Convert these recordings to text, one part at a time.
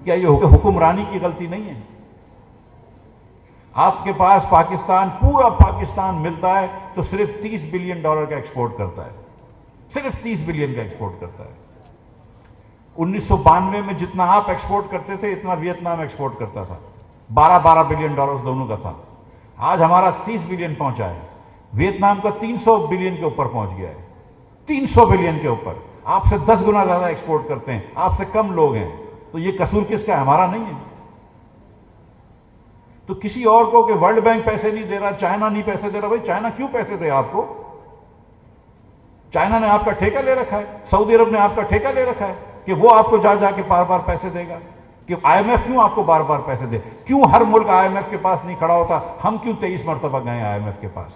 کیا یہ حکمرانی کی غلطی نہیں ہے؟ آپ کے پاس پاکستان، پورا پاکستان ملتا ہے تو صرف $30 بلین کا ایکسپورٹ کرتا ہے، صرف 30 بلین کا ایکسپورٹ کرتا ہے۔ 1992 میں جتنا آپ ایکسپورٹ کرتے تھے اتنا ویتنام ایکسپورٹ کرتا تھا، 12 بلین ڈالر دونوں کا تھا۔ آج ہمارا 30 بلین پہنچا ہے، ویتنام کا 300 بلین کے اوپر پہنچ گیا ہے، 300 بلین کے اوپر۔ آپ سے 10 گنا زیادہ ایکسپورٹ کرتے ہیں، آپ سے کم لوگ ہیں، تو یہ قصور کس کا ہے؟ ہمارا نہیں ہے۔ تو کسی اور کو کہ ورلڈ بینک پیسے نہیں دے رہا، چائنا نہیں پیسے دے رہا، بھائی چائنا کیوں پیسے دے آپ کو؟ چائنا نے آپ کا ٹھیکہ لے رکھا ہے، سعودی عرب نے آپ کا ٹھیکہ لے رکھا ہے کہ وہ آپ کو جا جا کے بار بار پیسے دے گا۔ کہ آئی ایم ایف کیوں آپ کو بار بار پیسے دے؟ کیوں ہر ملک آئی ایم ایف کے پاس نہیں کھڑا ہوتا؟ ہم کیوں 23 مرتبہ گئے آئی ایم ایف کے پاس؟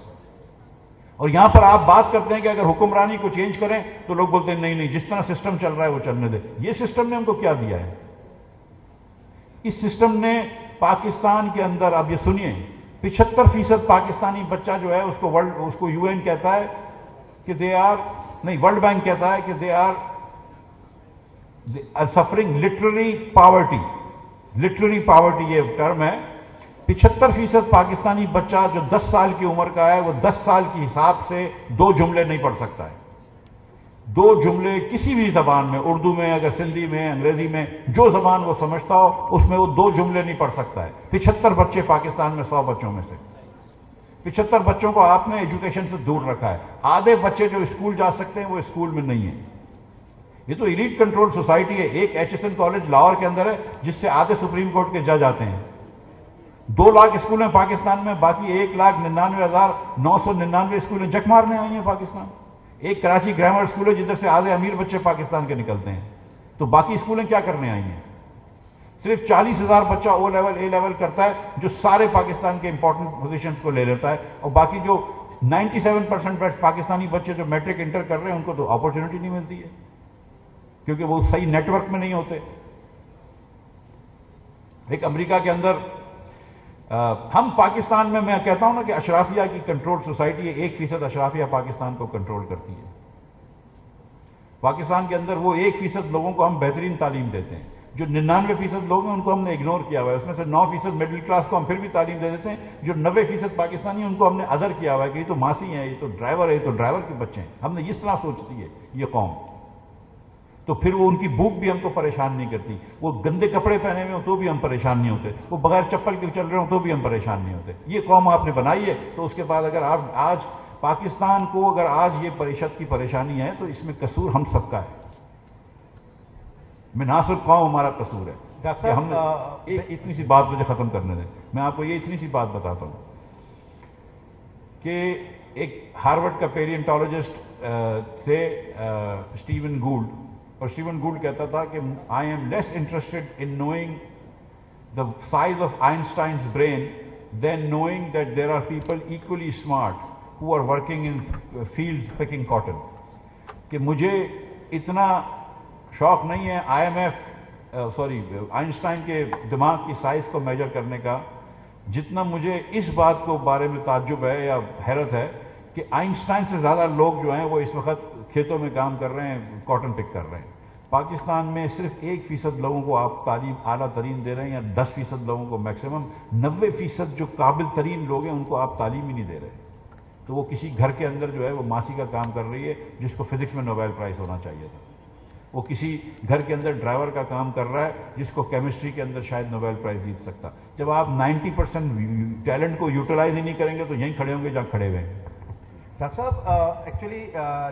اور یہاں پر آپ بات کرتے ہیں کہ اگر حکمرانی کو چینج کریں تو لوگ بولتے ہیں نہیں نہیں، جس طرح سسٹم چل رہا ہے وہ چلنے دے۔ یہ سسٹم نے ہم کو کیا دیا ہے؟ اس سسٹم نے پاکستان کے اندر، اب یہ سنیے، 75% پاکستانی بچہ جو ہے اس کو یو این کہتا ہے کہ ورلڈ بینک کہتا ہے کہ they are suffering literary poverty. Literary poverty یہ ٹرم ہے۔ 75% پاکستانی بچہ جو 10 سال کی عمر کا ہے وہ 10 سال کے حساب سے 2 جملے نہیں پڑھ سکتا ہے۔ 2 جملے کسی بھی زبان میں، اردو میں، اگر سندھی میں، انگریزی میں، جو زبان وہ سمجھتا ہو اس میں وہ 2 جملے نہیں پڑھ سکتا ہے۔ 75 بچے پاکستان میں 100 بچوں میں سے 75 بچوں کو آپ نے ایجوکیشن سے دور رکھا ہے۔ آدھے بچے جو اسکول جا سکتے ہیں وہ اسکول میں نہیں ہیں۔ یہ تو ایلیٹ کنٹرول سوسائٹی ہے۔ ایک H S N college Lahore کے اندر ہے جس سے آدھے سپریم کورٹ کے جج آتے ہیں۔ 2 لاکھ اسکول ہیں پاکستان میں، باقی 1,99,999 اسکولیں جک مارنے آئی ہیں پاکستان۔ ایک کراچی گرامر اسکول ہے جدھر سے آدھے امیر بچے پاکستان کے نکلتے ہیں، تو باقی اسکولیں کیا کرنے آئی ہیں؟ صرف 40,000 بچہ او لیول اے لیول کرتا ہے جو سارے پاکستان کے امپورٹنٹ پوزیشنز کو لے لیتا ہے، اور باقی جو 97% پاکستانی بچے جو میٹرک انٹر کر رہے ہیں ان کو تو اپورچونٹی نہیں ملتی ہے کیونکہ وہ صحیح نیٹ ورک میں نہیں ہوتے۔ ایک امریکہ کے اندر ہم پاکستان میں کہتا ہوں نا کہ اشرافیہ کی کنٹرول سوسائٹی ہے، 1% اشرافیہ پاکستان کو کنٹرول کرتی ہے۔ پاکستان کے اندر وہ 1% لوگوں کو ہم بہترین تعلیم دیتے ہیں، جو 99% لوگ ہیں ان کو ہم نے اگنور کیا ہوا ہے۔ اس میں سے 9% مڈل کلاس کو ہم پھر بھی تعلیم دے دیتے ہیں، جو 90% پاکستانی ہیں ان کو ہم نے ادر کیا ہوا ہے کہ یہ تو ماسی ہیں، یہ تو ڈرائیور ہے، یہ تو ڈرائیور کے بچے ہیں۔ ہم نے اس طرح سوچتی ہے یہ قوم، تو پھر وہ ان کی بھوک بھی ہم کو پریشان نہیں کرتی۔ وہ گندے کپڑے پہنے ہوئے ہوں تو بھی ہم پریشان نہیں ہوتے، وہ بغیر چپل کے چل رہے ہوں تو بھی ہم پریشان نہیں ہوتے۔ یہ قوم آپ نے بنائی ہے، تو اس کے بعد اگر آپ آج پاکستان کو اگر آج یہ معیشت کی پریشانی ہے تو اس میں قصور ہم سب کا ہے، میں نہ صرف قوم ہمارا قصور ہے۔ ڈاکٹر ہم نے ایک اتنی سی بات مجھے ختم کرنے دیں، میں آپ کو یہ اتنی سی بات بتاتا ہوں کہ ایک ہارورڈ کا پیلینٹالوجسٹ تھے اسٹیون گولڈ، اور اسٹیون گولڈ کہتا تھا کہ I am less interested in knowing the size of Einstein's brain than knowing that there are people equally smart who are working in fields picking cotton, کہ مجھے اتنا شوق نہیں ہے آئی ایم ایف آئنسٹائن کے دماغ کی سائز کو میجر کرنے کا، جتنا مجھے اس بات کو بارے میں تعجب ہے یا حیرت ہے کہ آئنسٹائن سے زیادہ لوگ جو ہیں وہ اس وقت کھیتوں میں کام کر رہے ہیں، کاٹن پک کر رہے ہیں۔ پاکستان میں صرف 1% لوگوں کو آپ تعلیم اعلیٰ ترین دے رہے ہیں، یا 10% لوگوں کو میکسیمم، 90% جو قابل ترین لوگ ہیں ان کو آپ تعلیم ہی نہیں دے رہے۔ تو وہ کسی گھر کے اندر جو ہے وہ ماسی کا کام کر رہی ہے جس کو فزکس میں نوبیل پرائز ہونا چاہیے تھا، وہ کسی گھر کے اندر ڈرائیور کا کام کر رہا ہے جس کو کیمسٹری کے اندر شاید نوبیل پرائز جیت سکتا۔ جب آپ 90% ٹیلنٹ کو یوٹیلائز ہی نہیں کریں گے تو یہیں کھڑے ہوں گے جہاں کھڑے ہوئے ہیں۔ ڈاکٹر صاحب ایکچولی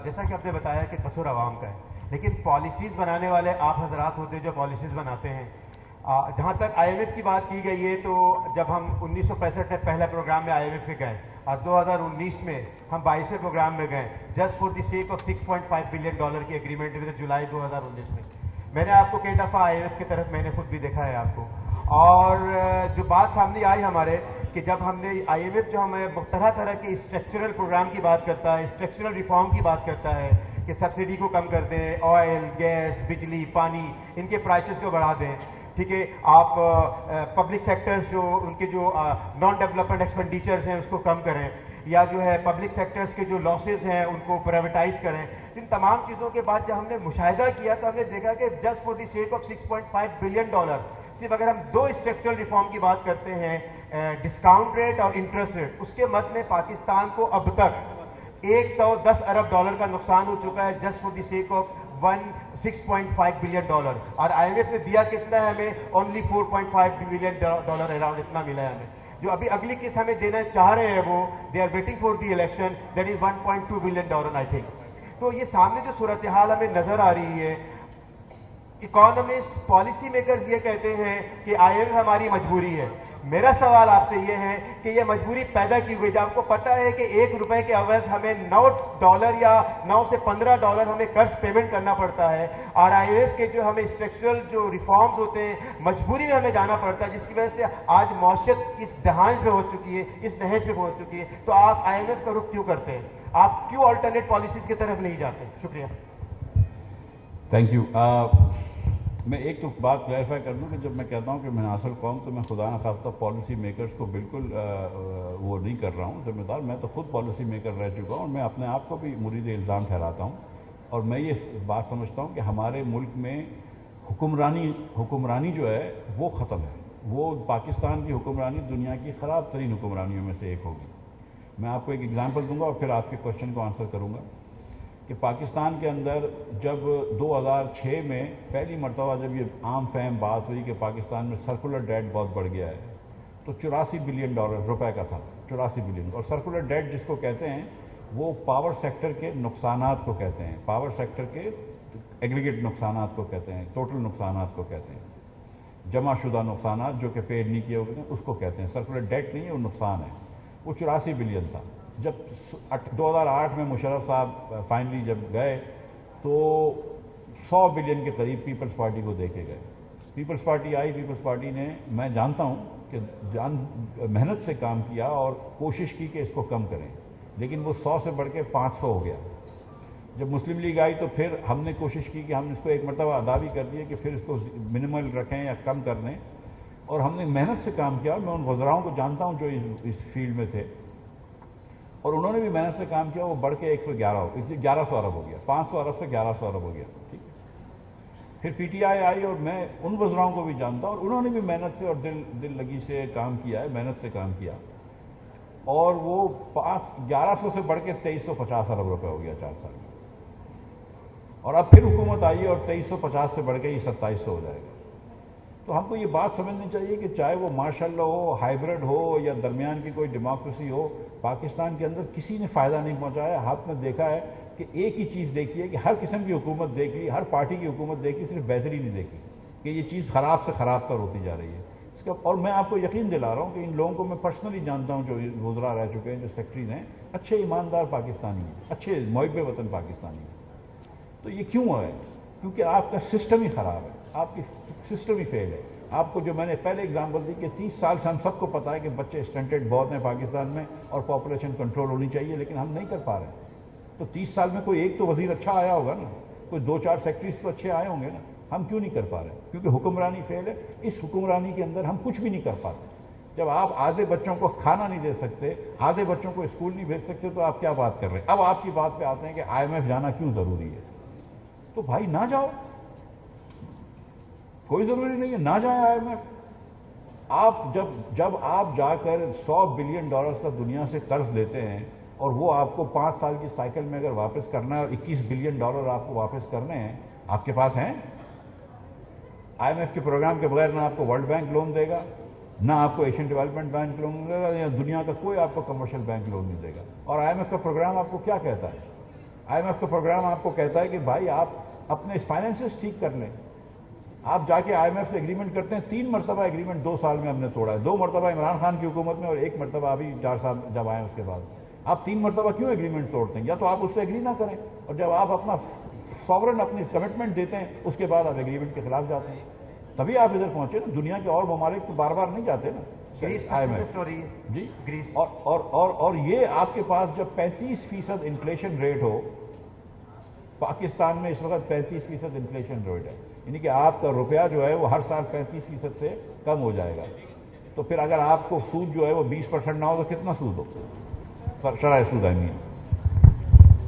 جیسا کہ آپ نے بتایا کہ قصور عوام کا ہے، لیکن پالیسیز بنانے والے آپ حضرات ہوتے ہیں جو پالیسیز بناتے ہیں۔ جہاں تک آئی ایم ایف کی بات کی گئی ہے تو جب ہم 1965 میں پہلا پروگرام میں آئی ایم ایف میں گئے اور 2019 میں ہم 22ویں پروگرام میں گئے just for the sake of $6.5 billion کی ایگریمنٹ ہوئی تھی جولائی 2019 میں نے آپ کو کئی دفعہ آئی ایم ایف کی طرف میں نے خود بھی دیکھا ہے آپ کو، اور جو بات سامنے آئی ہمارے کہ جب ہم نے آئی ایم ایف جو ہمیں طرح طرح کے اسٹرکچرل پروگرام کی بات کرتا ہے، اسٹرکچرل ریفارم کی بات کرتا ہے کہ سبسڈی کو کم کر دیں، آئل، گیس، بجلی، پانی ان کے پرائسز کو بڑھا دیں، ٹھیک ہے، آپ پبلک سیکٹرز جو ان کے جو نان ڈیولپمنٹ ایکسپینڈیچرز ہیں اس کو کم کریں، یا جو ہے پبلک سیکٹرز کے جو لاسز ہیں ان کو پرائیویٹائز کریں۔ ان تمام چیزوں کے بعد جب ہم نے مشاہدہ کیا تو ہم نے دیکھا کہ just for the sake of $6.5 billion صرف اگر ہم 2 اسٹرکچرل ریفارم کی بات کرتے ہیں، ڈسکاؤنٹ ریٹ اور انٹرسٹ ریٹ، اس کے مد میں پاکستان کو اب تک $110 ارب کا نقصان ہو چکا ہے، just for the sake of 6.5 billion dollar, اور آئی ایم ایف نے دیا کتنا ہے ہمیں؟ اونلی $4.5 بلین اراؤنڈ اتنا ملا ہے ہمیں. جو ابھی اگلی قسط ہمیں دینا چاہ رہے ہیں وہ they are waiting for the election, that is $1.2 billion I think. تو یہ سامنے جو صورتحال ہمیں نظر آ رہی ہے، اکانومسٹ پالیسی میکرز یہ کہتے ہیں کہ آئی ایم ایف ہماری مجبوری ہے. میرا سوال آپ سے یہ ہے کہ یہ مجبوری پیدا کی ہوئی، جب آپ کو پتا ہے کہ $1 کے عوض ہمیں $9 یا $9 سے $15 ہمیں قرض پیمنٹ کرنا پڑتا ہے، اور آئی ایم ایف کے جو ہمیں اسٹرکچرل جو ریفارمز ہوتے ہیں مجبوری میں ہمیں جانا پڑتا ہے، جس کی وجہ سے آج معاشرت اس دہانت پہ ہو چکی ہے، اس نہج پہ پہنچ چکی ہے. تو آپ آئی ایم ایف کا رخ کیوں کرتے ہیں؟ آپ کیوں آلٹرنیٹ پالیسیز کی طرف نہیں جاتے؟ شکریہ. Thank you. میں ایک تو بات کلیریفائی کر دوں کہ جب میں کہتا ہوں کہ منحصر قوم، تو میں خدا نخواستہ پالیسی میکرز کو بالکل وہ نہیں کر رہا ہوں ذمہ دار. میں تو خود پالیسی میکر رہ چکا ہوں، اور میں اپنے آپ کو بھی مرید الزام ٹھہراتا ہوں. اور میں یہ بات سمجھتا ہوں کہ ہمارے ملک میں حکمرانی جو ہے وہ ختم ہے. وہ پاکستان کی حکمرانی دنیا کی خراب ترین حکمرانیوں میں سے ایک ہوگی. میں آپ کو ایک ایگزامپل دوں گا اور پھر آپ کے کوشچن کو آنسر کروں گا کہ پاکستان کے اندر جب 2006 میں پہلی مرتبہ جب یہ عام فہم بات ہوئی کہ پاکستان میں سرکولر ڈیٹ بہت بڑھ گیا ہے، تو $84 بلین روپے کا تھا. 84 بلین. اور سرکولر ڈیٹ جس کو کہتے ہیں وہ پاور سیکٹر کے نقصانات کو کہتے ہیں، پاور سیکٹر کے ایگریگیٹ نقصانات کو کہتے ہیں، ٹوٹل نقصانات کو کہتے ہیں، جمع شدہ نقصانات جو کہ پیڈ نہیں کیے ہوئے ہیں اس کو کہتے ہیں. سرکولر ڈیٹ نہیں ہے، وہ نقصان ہے. وہ 84 بلین تھا. جب 2008 میں مشرف صاحب فائنلی جب گئے تو 100 بلین کے قریب پیپلز پارٹی کو دے کے گئے. پیپلز پارٹی آئی. پیپلز پارٹی نے، میں جانتا ہوں کہ محنت سے کام کیا اور کوشش کی کہ اس کو کم کریں، لیکن وہ 100 سے بڑھ کے 500 ہو گیا. جب مسلم لیگ آئی تو پھر ہم نے کوشش کی کہ ہم اس کو ایک مرتبہ ادا بھی کر دیے کہ پھر اس کو منیمل رکھیں یا کم کر دیں، اور ہم نے محنت سے کام کیا. میں ان وزراؤں کو جانتا ہوں جو اس فیلڈ میں تھے، اور انہوں نے بھی محنت سے کام کیا. وہ بڑھ کے 1100 ارب ہو گیا. 500 ارب سے 1100 ارب ہو گیا. ٹھیک. پھر پی ٹی آئی آئی، اور میں ان وزراؤں کو بھی جانتا ہوں، اور انہوں نے بھی محنت سے اور دل لگی سے کام کیا ہے، محنت سے کام کیا، اور وہ 1100 سے بڑھ کے 2350 ارب روپے ہو گیا 4 سال میں. اور اب پھر حکومت آئی اور 2350 سے بڑھ کے یہ 2700 ہو جائے گا. تو ہم کو یہ بات سمجھنی چاہیے کہ چاہے وہ مارشل لا ہو، ہائیبرڈ ہو، یا درمیان کی کوئی ڈیموکریسی ہو، پاکستان کے اندر کسی نے فائدہ نہیں پہنچایا. آپ نے دیکھا ہے کہ ایک ہی چیز دیکھی ہے کہ ہر قسم کی حکومت دیکھ لی، ہر پارٹی کی حکومت دیکھی، صرف بہتری نہیں دیکھی کہ یہ چیز خراب سے خراب تر ہوتی جا رہی ہے. اور میں آپ کو یقین دلا رہا ہوں کہ ان لوگوں کو میں پرسنلی جانتا ہوں جو وزراء رہ چکے ہیں، جو سیکرٹریز ہیں، اچھے ایماندار پاکستانی ہیں، اچھے محب وطن پاکستانی ہیں. تو یہ کیوں ہے؟ کیونکہ آپ کا سسٹم ہی خراب ہے، آپ کی سسٹم ہی فیل ہے. آپ کو جو میں نے پہلے اگزامپل دی کہ 30 سال سے ہم سب کو پتا ہے کہ بچے اسٹنٹڈ بہت ہیں پاکستان میں اور پاپولیشن کنٹرول ہونی چاہیے، لیکن ہم نہیں کر پا رہے. تو 30 سال میں کوئی ایک تو وزیر اچھا آیا ہوگا نا، کوئی 2-4 سیکٹریز تو اچھے آئے ہوں گے نا. ہم کیوں نہیں کر پا رہے؟ کیونکہ حکمرانی فیل ہے. اس حکمرانی کے اندر ہم کچھ بھی نہیں کر پاتے. جب آپ آدھے بچوں کو کھانا نہیں دے سکتے، آدھے بچوں کو اسکول نہیں بھیج سکتے، تو آپ کیا بات کر رہے ہیں؟ اب آپ کی بات پہ آتے ہیں کہ آئی ایم ایف جانا کیوں ضروری ہے. تو بھائی نہ جاؤ، کوئی ضروری نہیں ہے، نہ جائیں آئی ایم ایف. آپ جب آپ جا کر $100 بلین کا دنیا سے قرض لیتے ہیں، اور وہ آپ کو 5 سال کی سائیکل میں اگر واپس کرنا ہے، اور $21 بلین آپ کو واپس کرنے ہیں، آپ کے پاس ہیں؟ آئی ایم ایف کے پروگرام کے بغیر نہ آپ کو ورلڈ بینک لون دے گا، نہ آپ کو ایشین ڈیولپمنٹ بینک لون دے گا، یا دنیا کا کوئی آپ کو کمرشل بینک لون نہیں دے گا. اور آئی ایم ایف کا پروگرام آپ کو کیا کہتا ہے؟ آئی ایم ایف کا پروگرام آپ کو کہتا ہے کہ بھائی آپ اپنے فائنینسز ٹھیک کر لیں. آپ جا کے آئی ایم ایف سے ایگریمنٹ کرتے ہیں. 3 مرتبہ ایگریمنٹ 2 سال میں ہم نے توڑا ہے. 2 مرتبہ عمران خان کی حکومت میں، اور 1 مرتبہ ابھی 4 سال جب آئے اس کے بعد. آپ 3 مرتبہ کیوں ایگریمنٹ توڑتے ہیں؟ یا تو آپ اس سے ایگری نہ کریں، اور جب آپ اپنا ساورن اپنی کمٹمنٹ دیتے ہیں اس کے بعد آپ ایگریمنٹ کے خلاف جاتے ہیں. تبھی آپ ادھر پہنچے نا. دنیا کے اور ممالک تو بار بار نہیں جاتے نا آئی ایم ایف. جی گریس. اور یہ آپ کے پاس جب 35% انفلیشن ریٹ ہو، پاکستان میں اس وقت 35% انفلیشن ریٹ ہے، یعنی کہ آپ کا روپیہ جو ہے وہ ہر سال 35% سے کم ہو جائے گا. تو پھر اگر آپ کو سود جو ہے وہ 20% نہ ہو تو کتنا سود ہو؟ شرح سود آئی.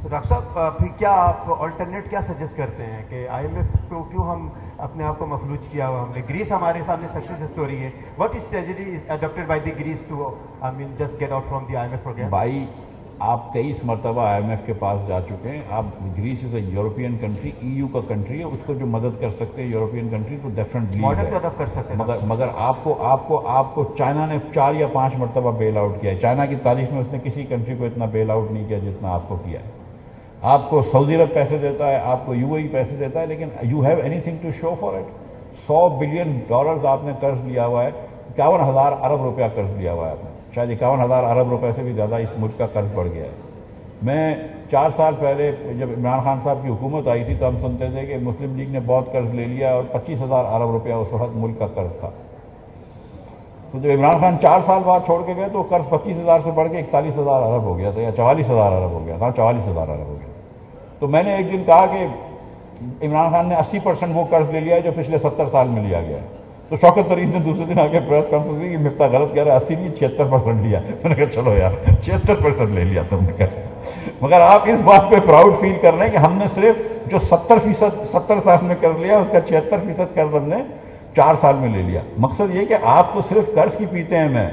تو ڈاکٹر صاحب پھر کیا آپ آلٹرنیٹ کیا سجیسٹ کرتے ہیں کہ آئی ایم ایف کو کیوں ہم اپنے آپ کو مفلوج کیا ہوا ہم نے. گریس ہمارے سامنے سکسیس اسٹوری ہے. What strategy is adopted by the Greece to just get out from the IMF program? بھائی آپ 23 مرتبہ IMF کے پاس جا چکے ہیں. آپ Greece is a European country, EU کا کنٹری ہے, اس کو جو مدد کر سکتے ہیں یورپین کنٹری تو ڈیفینیٹلی ماڈل تو اڈاپٹ کر سکتے ہیں. مگر آپ کو چائنا نے 4 یا 5 مرتبہ بیل آؤٹ کیا ہے. چائنا کی تاریخ میں اس نے کسی کنٹری کو اتنا بیل آؤٹ نہیں کیا جتنا آپ کو کیا ہے. آپ کو سعودی عرب پیسے دیتا ہے, آپ کو UAE پیسے دیتا ہے, لیکن you have any thing to show for it. $100 billion آپ نے قرض لیا ہوا ہے, 51,000 ارب روپیہ قرض لیا ہوا ہے آپ نے. شاید 51,000 ارب روپے سے بھی زیادہ اس ملک کا قرض بڑھ گیا ہے. میں 4 سال پہلے جب عمران خان صاحب کی حکومت آئی تھی تو ہم سنتے تھے کہ مسلم لیگ نے بہت قرض لے لیا اور 25,000 ارب روپیہ اس وقت ملک کا قرض تھا. تو جب عمران خان 4 سال بعد چھوڑ کے گئے تو قرض 25,000 سے بڑھ کے 41,000 ارب ہو گیا تھا, یا 44,000 ارب ہو گیا تھا. 44,000 ارب ہو گیا. تو میں نے ایک دن کہا کہ عمران خان نے 80% وہ قرض لے لیا ہے جو پچھلے 70 سال میں لیا گیا ہے. تو شوکت طرین نے دوسرے دن آ کے پریس کانفرنس کی کہ مفتاح غلط کہہ رہا ہے, 80 نہیں 76% لیا. میں نے کہا چلو یار 76% لے لیا تم نے. کہا مگر آپ اس بات پہ پراؤڈ فیل کر رہے ہیں کہ ہم نے صرف جو 70 سال میں کر لیا اس کا 76% قرض ہم نے 4 سال میں لے لیا. مقصد یہ کہ آپ تو صرف قرض کی پیتے ہیں میں,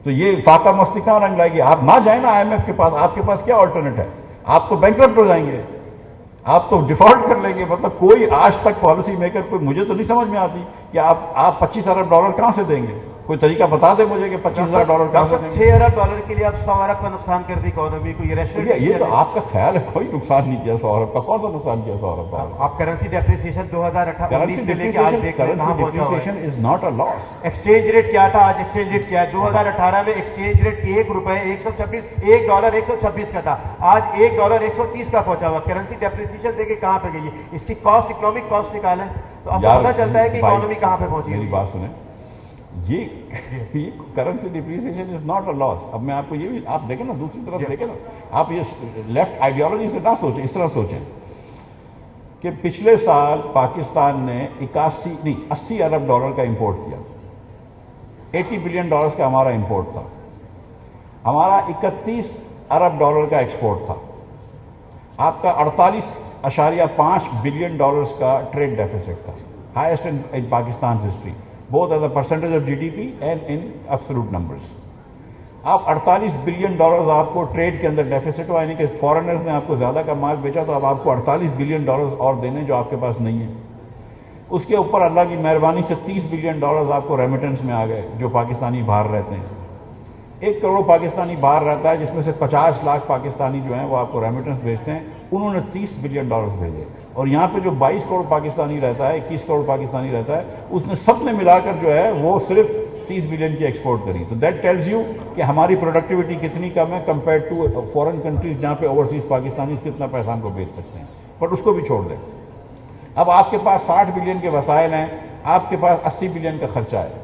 تو یہ فاقہ مستی کہاں رنگ لائے گی. آپ نہ جائیں نا IMF کے پاس, آپ کے پاس کیا آلٹرنیٹ ہے. آپ تو بینکرپٹ ہو جائیں گے, آپ تو ڈیفالٹ کر لیں گے. مطلب کوئی آج تک پالیسی میکر کوئی, مجھے تو نہیں سمجھ میں آتی کہ آپ 25 ارب ڈالر کہاں سے دیں گے. کوئی طریقہ بتا دیں مجھے کہ 25,000 ڈالر کہاں سے دیں گے. 6 ارب ڈالر کے لیے آپ 100 ارب کا نقصان کر دی اکانومی کو. یہ تو آپ کا خیال ہے, کوئی نقصان نہیں کیا 100 ارب کا. کون سا نقصان کیا 100 ارب کا. آپ کرنسی ڈیپریسیشن 2018 سے لے کے آج دیکھ رہے ہیں کہاں پہنچا ہوا ہے. Is not a loss. Exchange rate کیا تھا, آج ایکسچینج ریٹ کیا ہے. 2018 میں ایکسچینج ریٹ $1 کا تھا, آج $1 130 کا پہنچا ہوا. کرنسی ڈیپریسیشن دیکھیں کہاں پہ گئی ہے. اس کی کاسٹ, اکنامک کاسٹ نکالیں تو اب پتہ چلتا ہے کہ اکانومی کہاں پہ پہنچی ہے. میری بات سنیں, یہ currency depreciation is not a loss. اب میں آپ کو یہ بھی, آپ دیکھیں نا دوسری طرف دیکھیں نا, آپ یہ لیفٹ آئیڈیالوجی سے نہ سوچیں, اس طرح سوچیں کہ پچھلے سال پاکستان نے 80 ارب ڈالر کا امپورٹ کیا. $80 بلین کا ہمارا امپورٹ تھا. ہمارا 31 ارب ڈالر کا ایکسپورٹ تھا. آپ کا 48.5 بلین کا ٹریڈ ڈیفیسٹ تھا, highest in Pakistan history, both as a percentage of GDP and in absolute numbers. آپ 48 بلین آپ کو ٹریڈ کے اندر ڈیفیسٹ ہوا, یعنی کہ فارنرز نے آپ کو زیادہ کا مال بیچا, تو اب آپ کو 48 بلین اور دینے جو آپ کے پاس نہیں ہے. اس کے اوپر اللہ کی مہربانی سے 30 بلین آپ کو ریمیٹنس میں آ گئے, جو پاکستانی باہر رہتے ہیں. 1 کروڑ پاکستانی باہر رہتا ہے, جس میں سے 50 لاکھ پاکستانی جو ہیں وہ آپ کو ریمیٹنس بھیجتے ہیں. انہوں نے 30 بلین بھیجے. اور یہاں پہ جو 22 کروڑ پاکستانی رہتا ہے, 21 کروڑ پاکستانی رہتا ہے, اس نے سب نے ملا کر جو ہے وہ صرف 30 بلین کی ایکسپورٹ کری. تو دیٹ ٹیلز یو کہ ہماری پروڈکٹیوٹی کتنی کم ہے کمپیئر ٹو فورن کنٹریز جہاں پہ اوورسیز پاکستانی کتنا پیسہ ہم کو بیچ سکتے ہیں. بٹ اس کو بھی چھوڑ دیں. اب آپ کے پاس 60 بلین کے وسائل ہیں, آپ کے پاس 80 بلین کا خرچہ ہے.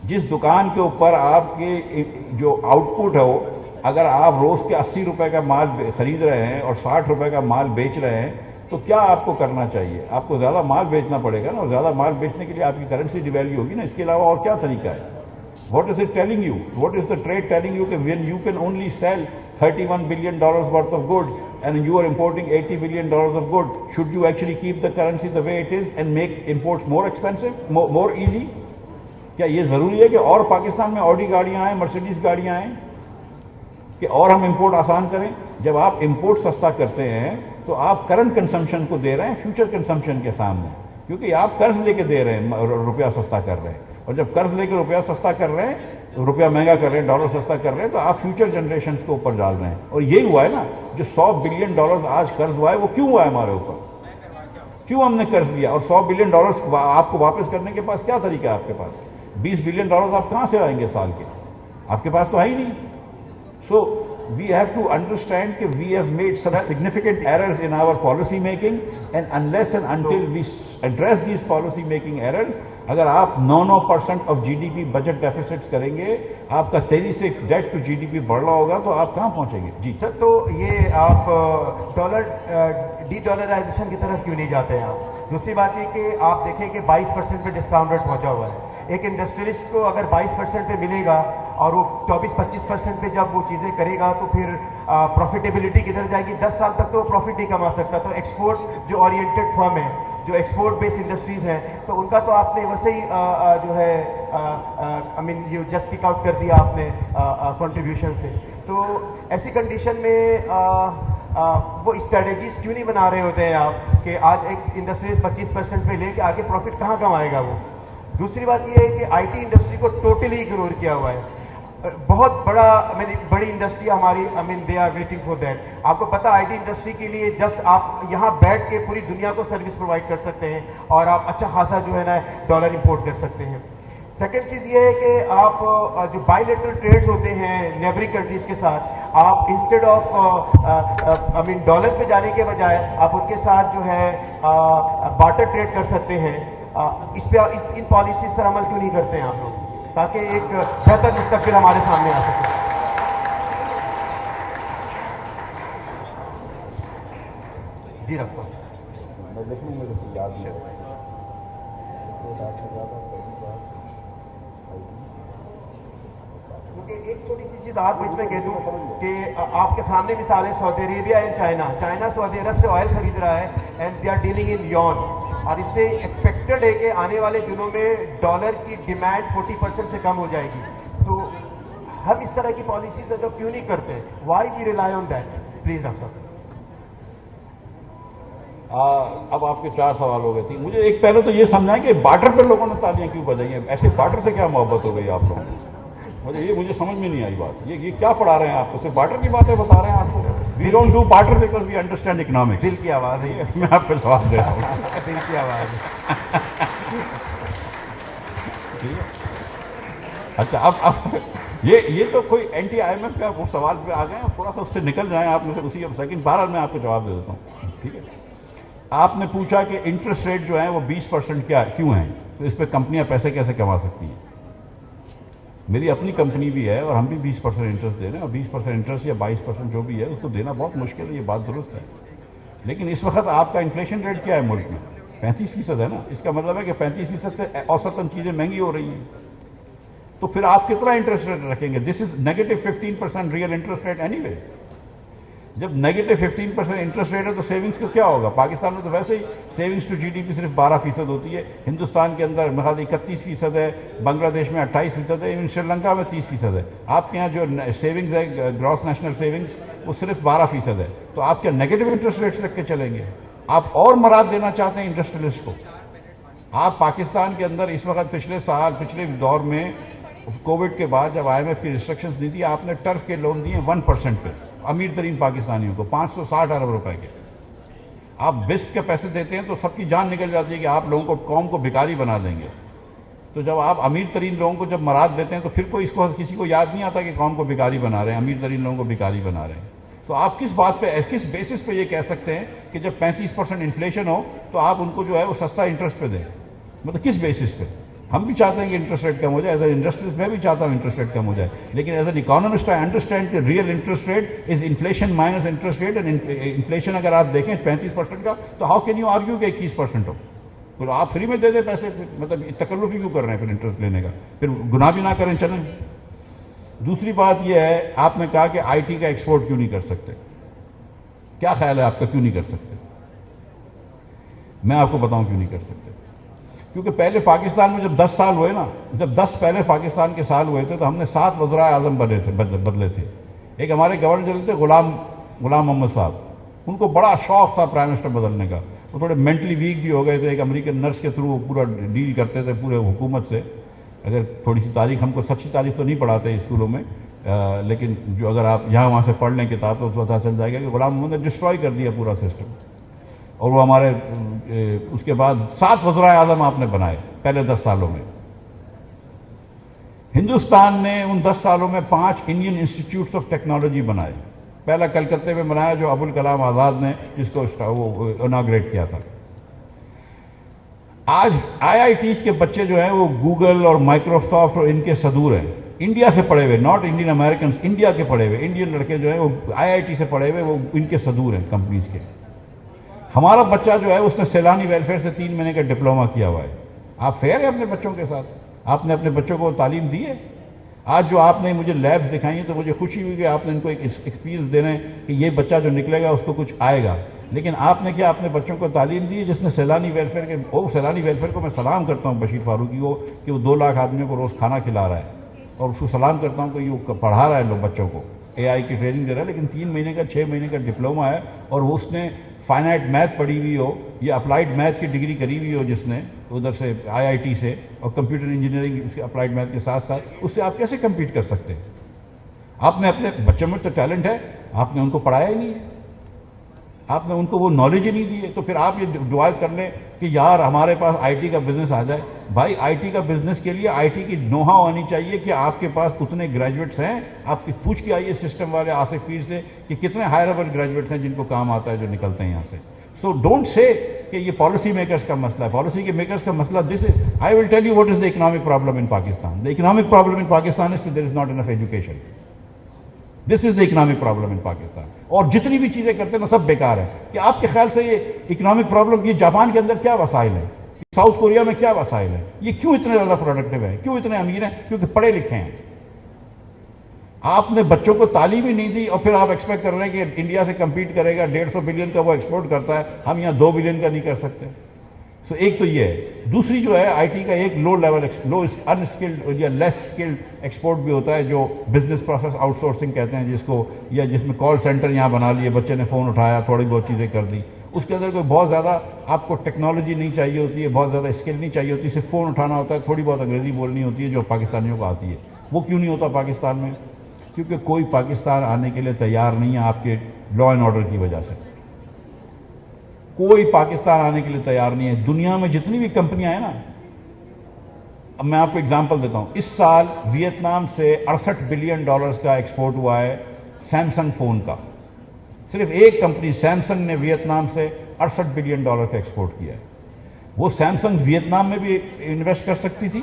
جس دکان کے اوپر آپ کے جو آؤٹ پٹ ہے وہ, اگر آپ روز کے 80 روپے کا مال خرید رہے ہیں اور 60 روپے کا مال بیچ رہے ہیں, تو کیا آپ کو کرنا چاہیے؟ آپ کو زیادہ مال بیچنا پڑے گا نا, اور زیادہ مال بیچنے کے لیے آپ کی کرنسی ڈیویلیو ہوگی نا. اس کے علاوہ اور کیا طریقہ ہے؟ What is it telling you, what is the trade telling you کہ when you can only sell $31 billion worth of good and you are importing $80 billion of good, should you actually keep the currency the way it is and make imports more expensive, more easy? کیا یہ ضروری ہے کہ اور پاکستان میں Audi گاڑیاں آئیں, Mercedes گاڑیاں آئیں, کہ اور ہم امپورٹ آسان کریں؟ جب آپ امپورٹ سستا کرتے ہیں تو آپ کرنٹ کنزمپشن کو دے رہے ہیں فیوچر کنزمپشن کے سامنے, کیونکہ آپ قرض لے کے دے رہے ہیں, روپیہ سستا کر رہے ہیں. اور جب قرض لے کے روپیہ سستا کر رہے ہیں, روپیہ مہنگا کر رہے ہیں, ڈالر سستا کر رہے ہیں, تو آپ فیوچر جنریشنز کو اوپر ڈال رہے ہیں. اور یہی ہوا ہے نا, جو $100 بلین آج قرض ہوا ہے وہ کیوں ہوا ہے ہمارے اوپر؟ کیوں ہم نے قرض لیا؟ اور $100 بلین آپ کو واپس کرنے کے پاس کیا طریقہ ہے آپ کے پاس؟ $20 بلین آپ کہاں سے آئیں گے سال کے؟ آپ کے پاس تو ہے ہی نہیں. سو we have to understand that we have made some significant errors in our policy making, and unless and until we address these policy making errors, اگر آپ 9% آف GDP بجٹ ڈیفیسٹ کریں گے, آپ کا تیزی سے ڈیٹ ٹو GDP بڑھ رہا ہوگا, تو آپ کہاں پہنچیں گے؟ جی سر, تو یہ آپ ڈی ڈالرائزیشن کی طرف کیوں نہیں جاتے ہیں آپ؟ دوسری بات یہ کہ آپ دیکھیں کہ 22% پہ ڈسکاؤنٹ ریٹ پہنچا ہوا ہے. ایک انڈسٹریلسٹ کو اگر 22% پہ ملے گا اور وہ 24-25% پہ جب وہ چیزیں کرے گا, تو پھر پروفیٹیبلٹی کدھر جائے گی؟ 10 سال تک تو وہ پروفٹ نہیں کما سکتا. تو ایکسپورٹ جو اورینٹڈ فرم ہے, جو ایکسپورٹ بیس انڈسٹریز ہیں تو ان کا تو آپ نے ویسے ہی جو ہے آئی مین یہ جسٹ پک آؤٹ کر دیا آپ نے کنٹریبیوشن سے. تو ایسی کنڈیشن میں وہ اسٹریٹجیز کیوں نہیں بنا رہے ہوتے ہیں آپ کہ آج ایک انڈسٹریز 25% پہ لے کے آگے پروفٹ کہاں کمائے گا وہ. دوسری بات یہ ہے کہ آئی ٹی انڈسٹری کو ٹوٹلی اگنور کیا ہوا ہے. بہت بڑی انڈسٹری ہماری they are waiting for that. آپ کو پتا آئی ٹی انڈسٹری کے لیے جسٹ آپ یہاں بیٹھ کے پوری دنیا کو سروس پرووائڈ کر سکتے ہیں اور آپ اچھا خاصا جو ہے نا ڈالر امپورٹ کر سکتے ہیں. سیکنڈ چیز یہ ہے کہ آپ جو بائی لیٹرل ٹریڈز ہوتے ہیں نیبرنگ کنٹریز کے ساتھ, آپ انسٹیڈ آف ڈالر پہ جانے کے بجائے آپ ان کے ساتھ جو ہے بارٹر ٹریڈ کر سکتے ہیں. اس پہ ان پالیسیز پر عمل کیوں نہیں کرتے ہیں آپ لوگ تاکہ ایک بہتر مستقبل ہمارے سامنے آ سکے. جی رکھو کیونکہ ایک چھوٹی سی چیز آپ مجھ میں کہہ دوں کہ آپ کے سامنے مثال ہے سعودی عربیہ اینڈ چائنا سعودی عرب سے آئل خرید رہا ہے and they are dealing in yuan, اور اس سے ایکسپیکٹڈ ہے کہ آنے والے دنوں میں ڈالر کی ڈیمانڈ 40% سے کم ہو جائے گی. تو ہم اس طرح کی پالیسیز اڈاپٹ کیوں نہیں کرتے؟ Why we rely on that? Please doctor صاحب. اب آپ کے 4 سوال ہو گئے تھے. مجھے ایک پہلے تو یہ سمجھائیں کہ بارٹر پہ لوگوں نے تالیاں کیوں بجائی ہیں؟ ایسے بارٹر سے کیا محبت ہو گئی آپ لوگوں کو؟ مجھے سمجھ میں نہیں آئی بات. یہ کیا پڑھا رہے ہیں آپ کو؟ صرف بارٹر کی باتیں بتا رہے ہیں آپ کو. We don't do barter because we understand economics. دل کی آواز ہے, میں آپ پہ سوال دے رہا ہوں. دل کی آواز ہے. اچھا اب یہ تو کوئی اینٹی آئی ایم ایف کا وہ سوال پہ آ گئے ہیں, تھوڑا سا اس سے نکل جائیں آپ میں سے اسی سیکنڈ. بہرحال میں آپ کو جواب دے دیتا ہوں. ٹھیک ہے, آپ نے پوچھا کہ انٹرسٹ ریٹ جو ہیں وہ 20% کیوں ہیں, تو اس پہ کمپنیاں پیسے کیسے کما سکتی ہیں. میری اپنی کمپنی بھی ہے اور ہم بھی 20% انٹرسٹ دے رہے ہیں, اور 20% انٹرسٹ یا 22% جو بھی ہے اس کو دینا بہت مشکل ہے, یہ بات درست ہے. لیکن اس وقت آپ کا انفلیشن ریٹ کیا ہے ملک میں؟ 35% ہے نا. اس کا مطلب ہے کہ 35% سے اوسطاً چیزیں مہنگی ہو رہی ہیں. تو پھر آپ کتنا انٹرسٹ ریٹ رکھیں گے؟ دس از -15% real interest rate any way. جب -15% انٹرسٹ ریٹ ہے تو سیونگز کو کیا ہوگا؟ پاکستان میں تو ویسے ہی savings to G D P صرف 12% ہوتی ہے. ہندوستان کے اندر میرا 31% ہے, بنگلہ دیش میں 28% ہے, ایون سری لنکا میں 30% ہے. آپ کے یہاں جو سیونگز ہے گراس نیشنل سیونگز وہ صرف 12% ہے. تو آپ کیا نیگیٹو انٹرسٹ ریٹس رکھ کے چلیں گے؟ آپ اور مراد دینا چاہتے ہیں انڈسٹریلسٹ کو. آپ پاکستان کے اندر اس وقت پچھلے دور میں کووڈ کے بعد جب آئی ایم ایف کی ریسٹرکشنز دی تھی, آپ نے ٹرف کے لون دیے 1% پہ امیر ترین پاکستانیوں کو 560 ارب روپے کے. آپ بسٹ کے پیسے دیتے ہیں تو سب کی جان نکل جاتی ہے کہ آپ لوگوں کو قوم کو بھکاری بنا دیں گے. تو جب آپ امیر ترین لوگوں کو جب مراد دیتے ہیں تو پھر کسی کو یاد نہیں آتا کہ قوم کو بھکاری بنا رہے ہیں, امیر ترین لوگوں کو بھکاری بنا رہے ہیں. تو آپ کس بات پہ, کس بیسس پہ یہ کہہ سکتے ہیں کہ جب 35% انفلیشن ہو تو آپ ان کو جو ہے وہ سستا انٹرسٹ پہ دیں؟ مطلب کس بیسس پہ؟ ہم بھی چاہتے ہیں کہ انٹرسٹ ریٹ کم ہو جائے, ایز اے انڈسٹریز میں بھی چاہتا ہوں انٹرسٹ ریٹ کم ہو جائے, لیکن as an economist I understand کہ real interest rate is inflation minus interest rate. Inflation اگر آپ دیکھیں 35% کا تو ہاؤ کین یو آرگیو کہ 21% ہو؟ تو آپ فری میں دے دیں پیسے, مطلب تکلف ہی کیوں کر رہے ہیں پھر انٹرسٹ لینے کا؟ پھر گناہ بھی نہ کریں چلیں. دوسری بات یہ ہے, آپ نے کہا کہ آئی ٹی کا ایکسپورٹ کیوں نہیں کر سکتے. کیا خیال ہے آپ کا کیوں نہیں کر سکتے؟ میں آپ کو بتاؤں کیوں نہیں کر سکتے. کیونکہ پہلے پاکستان میں جب 10 سال ہوئے نا, جب 10 پہلے پاکستان کے سال ہوئے تھے تو ہم نے 7 وزراء اعظم بدلے تھے. ایک ہمارے گورنر جنرل تھے غلام محمد صاحب, ان کو بڑا شوق تھا پرائم منسٹر بدلنے کا. وہ تھوڑے مینٹلی ویک بھی ہو گئے تھے. ایک امریکن نرس کے تھرو پورا ڈیل کرتے تھے پورے حکومت سے. اگر تھوڑی سی تاریخ, ہم کو سچی تاریخ تو نہیں پڑھاتے اسکولوں میں, لیکن جو اگر آپ یہاں وہاں سے پڑھ لیں کتاب تو پتہ چل جائے گا کہ غلام محمد نے ڈسٹروائے کر دیا پورا سسٹم. اور وہ ہمارے اس کے بعد 7 وزراء اعظم آپ نے بنائے پہلے 10 سالوں میں. ہندوستان نے ان 10 سالوں میں 5 انڈین انسٹیٹیوٹس آف ٹیکنالوجی بنائے. پہلا کلکتے میں بنایا جو ابوالکلام آزاد نے جس کو وہ اناگریٹ کیا تھا. آج آئی آئی ٹیز کے بچے جو ہیں وہ گوگل اور مائکروسافٹ اور ان کے صدور ہیں. انڈیا سے پڑھے ہوئے, ناٹ انڈین امریکنس, انڈیا کے پڑھے ہوئے انڈین لڑکے جو ہیں وہ آئی آئی ٹی سے پڑھے ہوئے, وہ ان کے صدور ہیں کمپنیز کے. ہمارا بچہ جو ہے اس نے سیلانی ویلفیئر سے 3 مہینے کا ڈپلوما کیا ہوا ہے. آپ فیئر ہیں اپنے بچوں کے ساتھ؟ آپ نے اپنے بچوں کو تعلیم دی ہے؟ آج جو آپ نے مجھے لیبس دکھائی ہیں تو مجھے خوشی ہوئی کہ آپ نے ان کو ایک ایکسپیرینس دینا ہے کہ یہ بچہ جو نکلے گا اس کو کچھ آئے گا. لیکن آپ نے کیا اپنے بچوں کو تعلیم دی جس نے سیلانی ویلفیئر کے سیلانی ویلفیئر کو میں سلام کرتا ہوں بشیر فاروقی کو کہ وہ 2 لاکھ آدمیوں کو روز کھانا کھلا رہا ہے، اور اس کو سلام کرتا ہوں کہ وہ پڑھا رہا ہے لوگ بچوں کو، اے آئی کی ٹریننگ دے رہا ہے، لیکن 3 مہینے کا 6 مہینے کا ڈپلوما ہے، اور وہ اس نے فائنائٹ میتھ پڑھی ہوئی ہو یا اپلائیڈ میتھ کی ڈگری کری ہوئی ہو جس نے ادھر سے IIT سے، اور کمپیوٹر انجینئرنگ اس کے اپلائیڈ میتھ کے ساتھ ساتھ، اس سے آپ کیسے کمپیٹ کر سکتے ہیں؟ آپ نے اپنے بچوں میں تو ٹیلنٹ ہے، آپ نے ان کو پڑھایا ہی نہیں ہے، آپ نے ان کو وہ نالج ہی نہیں دی ہے، تو پھر آپ یہ دعا کر لیں کہ یار ہمارے پاس IT کا بزنس آ جائے۔ بھائی IT کا بزنس کے لیے IT کی نوہا ہونی چاہیے کہ آپ کے پاس کتنے گریجویٹس ہیں، آپ کی پوچھ کے آئیے سسٹم والے آصف پیر سے کہ کتنے ہائر لیول گریجویٹس ہیں جن کو کام آتا ہے جو نکلتے ہیں یہاں سے۔ سو ڈونٹ سے کہ یہ پالیسی میکرز کا مسئلہ ہے، پالیسی کے میکرز کا مسئلہ this is, I will tell you what is the economic problem in Pakistan. The economic problem in Pakistan is there is not enough education, this is the economic problem in Pakistan. اور جتنی بھی چیزیں کرتے ہیں نا سب بیکار ہے۔ کہ آپ کے خیال سے یہ اکنامک پرابلم، یہ جاپان کے اندر کیا وسائل ہیں، ساؤتھ کوریا میں کیا وسائل ہیں، یہ کیوں اتنے زیادہ پروڈکٹیو ہیں، کیوں اتنے امیر ہیں؟ کیونکہ پڑھے لکھے ہیں۔ آپ نے بچوں کو تعلیم ہی نہیں دی، اور پھر آپ ایکسپیکٹ کر رہے ہیں کہ انڈیا سے کمپیٹ کرے گا، 150 بلین کا وہ ایکسپورٹ کرتا ہے، ہم یہاں 2 بلین کا نہیں کر سکتے۔ سو ایک تو یہ ہے، دوسری جو ہے IT کا ایک لو لیول ان اسکلڈ یا لیس اسکلڈ ایکسپورٹ بھی ہوتا ہے جو بزنس پروسیس آؤٹ سورسنگ کہتے ہیں جس کو، یا جس میں کال سینٹر یہاں بنا لیے، بچے نے فون اٹھایا، تھوڑی بہت چیزیں کر دی، اس کے اندر کوئی بہت زیادہ آپ کو ٹیکنالوجی نہیں چاہیے ہوتی ہے، بہت زیادہ اسکل نہیں چاہیے ہوتی، صرف فون اٹھانا ہوتا ہے، تھوڑی بہت انگریزی بولنی ہوتی ہے جو پاکستانیوں کو آتی ہے۔ وہ کیوں نہیں ہوتا پاکستان میں؟ کیونکہ کوئی پاکستان آنے کے لیے تیار نہیں ہے آپ کے لا اینڈ آرڈر کی وجہ سے، کوئی پاکستان آنے کے لیے تیار نہیں ہے۔ دنیا میں جتنی بھی کمپنیاں ہیں نا، اب میں آپ کو اگزامپل دیتا ہوں، اس سال ویتنام سے $68 بلین کا ایکسپورٹ ہوا ہے سیمسنگ فون کا، صرف ایک کمپنی سیمسنگ نے ویتنام سے $68 بلین کا ایکسپورٹ کیا ہے۔ وہ سیمسنگ ویتنام میں بھی انویسٹ کر سکتی تھی،